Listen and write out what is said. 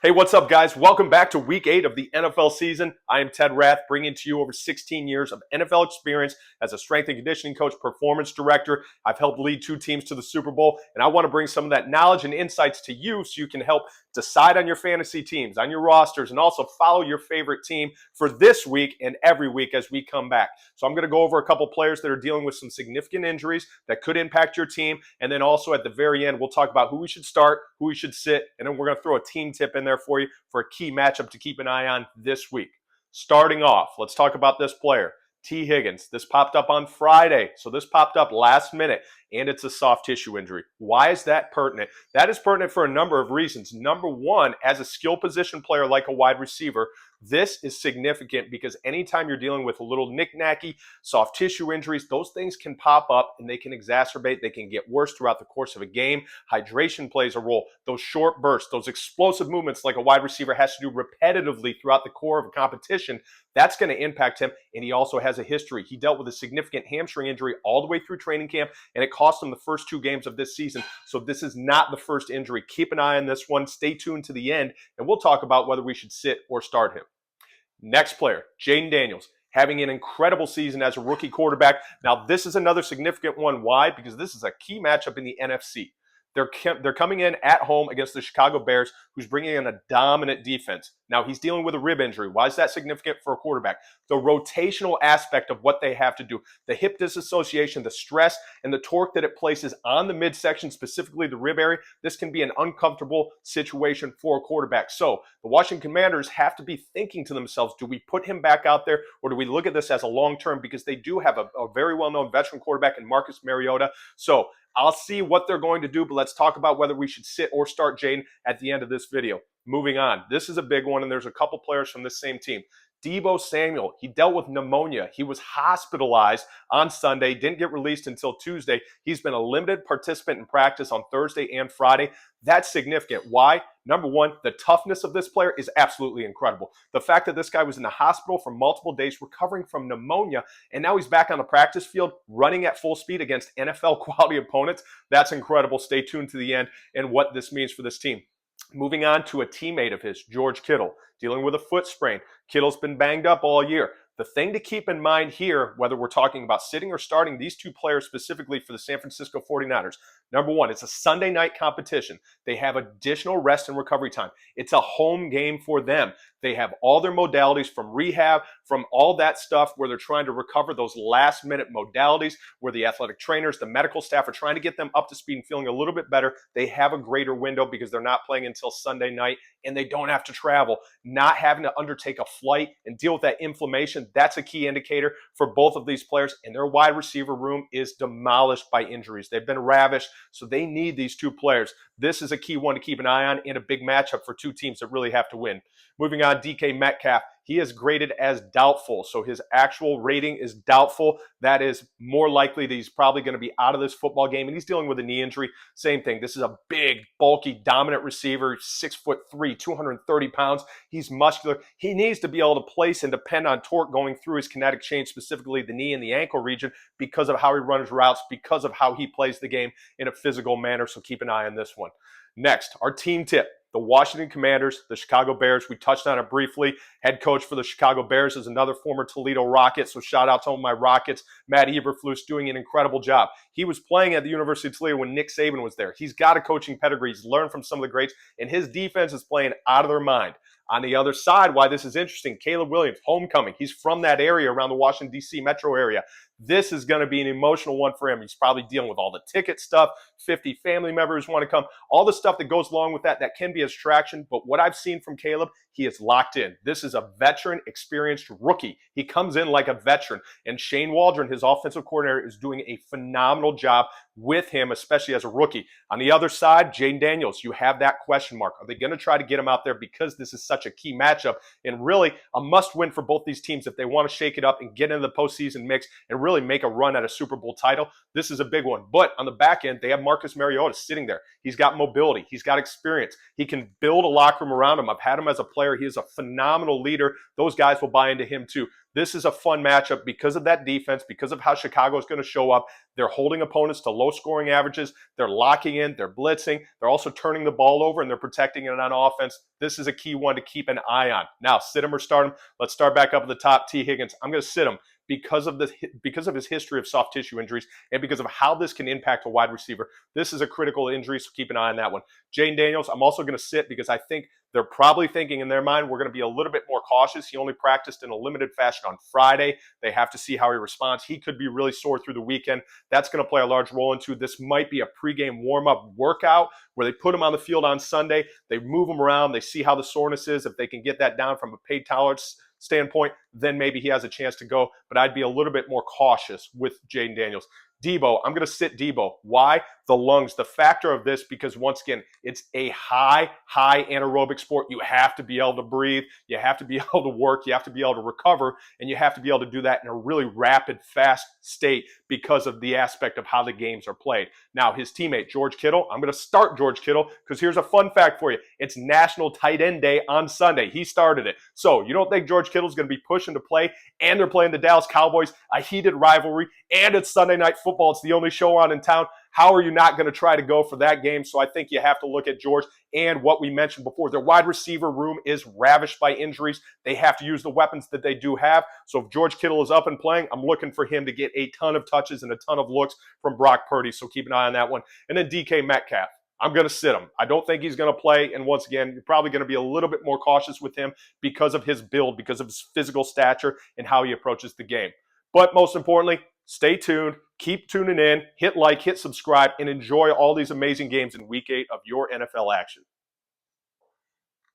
Hey, what's up, guys? Welcome back to Week 8 of the NFL season. I am Ted Rath, bringing to you over 16 years of NFL experience as a strength and conditioning coach, performance director. I've helped lead 2 teams to the Super Bowl, and I want to bring some of that knowledge and insights to you so you can help decide on your fantasy teams, on your rosters, and also follow your favorite team for this week and every week as we come back. So I'm going to go over a couple players that are dealing with some significant injuries that could impact your team, and then also at the very end, we'll talk about who we should start, who we should sit, and then we're going to throw a team tip in there for you for a key matchup to keep an eye on this week. Starting off, let's talk about this player, T. Higgins. This popped up on Friday, so this popped up last minute, and it's a soft tissue injury. Why is that pertinent? That is pertinent for a number of reasons. Number one, as a skill position player like a wide receiver, this is significant because anytime you're dealing with a little knick-knacky, soft tissue injuries, those things can pop up and they can exacerbate. They can get worse throughout the course of a game. Hydration plays a role. Those short bursts, those explosive movements like a wide receiver has to do repetitively throughout the core of a competition, that's going to impact him. And he also has a history. He dealt with a significant hamstring injury all the way through training camp, and it cost him the first 2 games of this season. So this is not the first injury. Keep an eye on this one. Stay tuned to the end, and we'll talk about whether we should sit or start him. Next player, Jaden Daniels, having an incredible season as a rookie quarterback. Now, this is another significant one. Why? Because this is a key matchup in the NFC. They're coming in at home against the Chicago Bears, who's bringing in a dominant defense. Now, he's dealing with a rib injury. Why is that significant for a quarterback? The rotational aspect of what they have to do, the hip disassociation, the stress, and the torque that it places on the midsection, specifically the rib area, this can be an uncomfortable situation for a quarterback. So the Washington Commanders have to be thinking to themselves, do we put him back out there, or do we look at this as a long-term? Because they do have a very well-known veteran quarterback in Marcus Mariota. So I'll see what they're going to do, but let's talk about whether we should sit or start Jaden at the end of this video. Moving on. This is a big one, and there's a couple players from this same team. Deebo Samuel, he dealt with pneumonia. He was hospitalized on Sunday, didn't get released until Tuesday. He's been a limited participant in practice on Thursday and Friday. That's significant. Why? Number one, the toughness of this player is absolutely incredible. The fact that this guy was in the hospital for multiple days recovering from pneumonia, and now he's back on the practice field running at full speed against NFL quality opponents, that's incredible. Stay tuned to the end and what this means for this team. Moving on to a teammate of his, George Kittle, dealing with a foot sprain. Kittle's been banged up all year. The thing to keep in mind here, whether we're talking about sitting or starting these 2 players specifically for the San Francisco 49ers, number one, it's a Sunday night competition. They have additional rest and recovery time. It's a home game for them. They have all their modalities from rehab, from all that stuff where they're trying to recover those last-minute modalities, where the athletic trainers, the medical staff are trying to get them up to speed and feeling a little bit better. They have a greater window because they're not playing until Sunday night, and they don't have to travel. Not having to undertake a flight and deal with that inflammation, that's a key indicator for both of these players, and their wide receiver room is demolished by injuries. They've been ravished, so they need these 2 players. This is a key one to keep an eye on in a big matchup for 2 teams that really have to win. Moving on, DK Metcalf. He is graded as doubtful, so his actual rating is doubtful. That is more likely that he's probably going to be out of this football game, and he's dealing with a knee injury. Same thing. This is a big, bulky, dominant receiver, 6'3", 230 pounds. He's muscular. He needs to be able to place and depend on torque going through his kinetic chain, specifically the knee and the ankle region, because of how he runs routes, because of how he plays the game in a physical manner, so keep an eye on this one. Next, our team tip. The Washington Commanders, the Chicago Bears, we touched on it briefly. Head coach for the Chicago Bears is another former Toledo Rocket, so shout out to all my Rockets. Matt Eberflus doing an incredible job. He was playing at the University of Toledo when Nick Saban was there. He's got a coaching pedigree. He's learned from some of the greats, and his defense is playing out of their mind. On the other side, why this is interesting, Caleb Williams, homecoming. He's from that area around the Washington, D.C. metro area. This is going to be an emotional one for him. He's probably dealing with all the ticket stuff, 50 family members want to come, all the stuff that goes along with that can be a distraction. But what I've seen from Caleb, he is locked in. This is a veteran, experienced rookie. He comes in like a veteran. And Shane Waldron, his offensive coordinator, is doing a phenomenal job with him, especially as a rookie. On the other side, Jaden Daniels, you have that question mark. Are they going to try to get him out there because this is such a key matchup and really a must-win for both these teams if they want to shake it up and get into the postseason mix and really make a run at a Super Bowl title? This is a big one. But on the back end, they have Marcus Mariota sitting there. He's got mobility. He's got experience. He can build a locker room around him. I've had him as a player. He is a phenomenal leader. Those guys will buy into him too. This is a fun matchup because of that defense, because of how Chicago is going to show up. They're holding opponents to low scoring averages. They're locking in. They're blitzing. They're also turning the ball over, and they're protecting it on offense. This is a key one to keep an eye on. Now, sit him or start him. Let's start back up at the top. T. Higgins. I'm going to sit him because of his history of soft tissue injuries and because of how this can impact a wide receiver. This is a critical injury, so keep an eye on that one. Jayden Daniels, I'm also going to sit because I think they're probably thinking in their mind we're going to be a little bit more cautious. He only practiced in a limited fashion on Friday. They have to see how he responds. He could be really sore through the weekend. That's going to play a large role into this. Might be a pregame warm-up workout where they put him on the field on Sunday. They move him around. They see how the soreness is. If they can get that down from a paid tolerance standpoint, then maybe he has a chance to go. But I'd be a little bit more cautious with Jayden Daniels. Debo, I'm going to sit Debo. Why? The lungs, the factor of this, because once again, it's a high anaerobic sport. You have to be able to breathe. You have to be able to work. You have to be able to recover. And you have to be able to do that in a really rapid, fast state because of the aspect of how the games are played. Now, his teammate, George Kittle, I'm going to start George Kittle because here's a fun fact for you. It's National Tight End Day on Sunday. He started it. So you don't think George Kittle's going to be pushing to play, and they're playing the Dallas Cowboys, a heated rivalry, and it's Sunday Night Football. It's the only show on in town. How are you not going to try to go for that game? So I think you have to look at George and what we mentioned before. Their wide receiver room is ravished by injuries. They have to use the weapons that they do have. So if George Kittle is up and playing, I'm looking for him to get a ton of touches and a ton of looks from Brock Purdy. So keep an eye on that one. And then DK Metcalf. I'm going to sit him. I don't think he's going to play. And once again, you're probably going to be a little bit more cautious with him because of his build, because of his physical stature and how he approaches the game. But most importantly, stay tuned. Keep tuning in. Hit like, hit subscribe, and enjoy all these amazing games in Week 8 of your NFL action.